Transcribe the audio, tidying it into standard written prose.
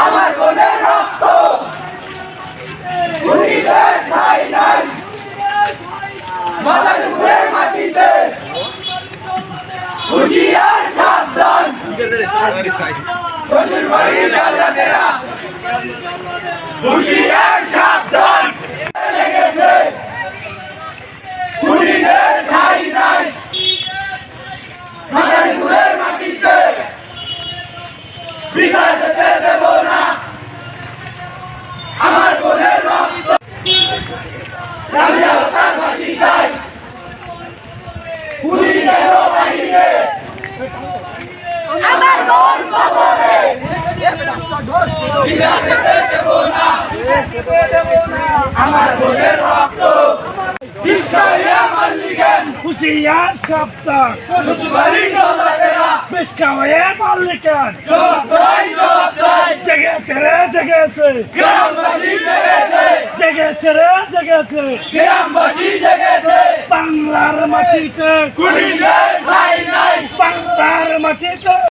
আমার বোনের রক্ত খুনিদের ঠাঁই নাই মাদারীপুরের মাটিতে। হুঁশিয়ার সাবধান শ্বশুরবাড়ির রাজাদেরা, হুঁশিয়ার সাবধান লেগেছে খুনিদের ঠাঁই নাই মাদারীপুরের মাটিতে। বিদায় যেতে দেব না আমার বোনের রক্ত, রামজাতার ফাঁসি চাই খুনিদের বাহিরে। আমার বোন কবরে বিদায় যেতে দেব না আমার বোনের রক্ত। হুঁশিয়ার সাবধান শ্বশুরবাড়ির রাজাদেরা, বেশকাওয়ে মালিকান জেগেছে রে জেগেছে, গ্রামবাসী জেগেছে, জেগেছে রে জেগেছে, গ্রামবাসী জেগেছে। বাংলার মাটিতে খুনিদের ঠাঁই নাই বাংলার মাটিতে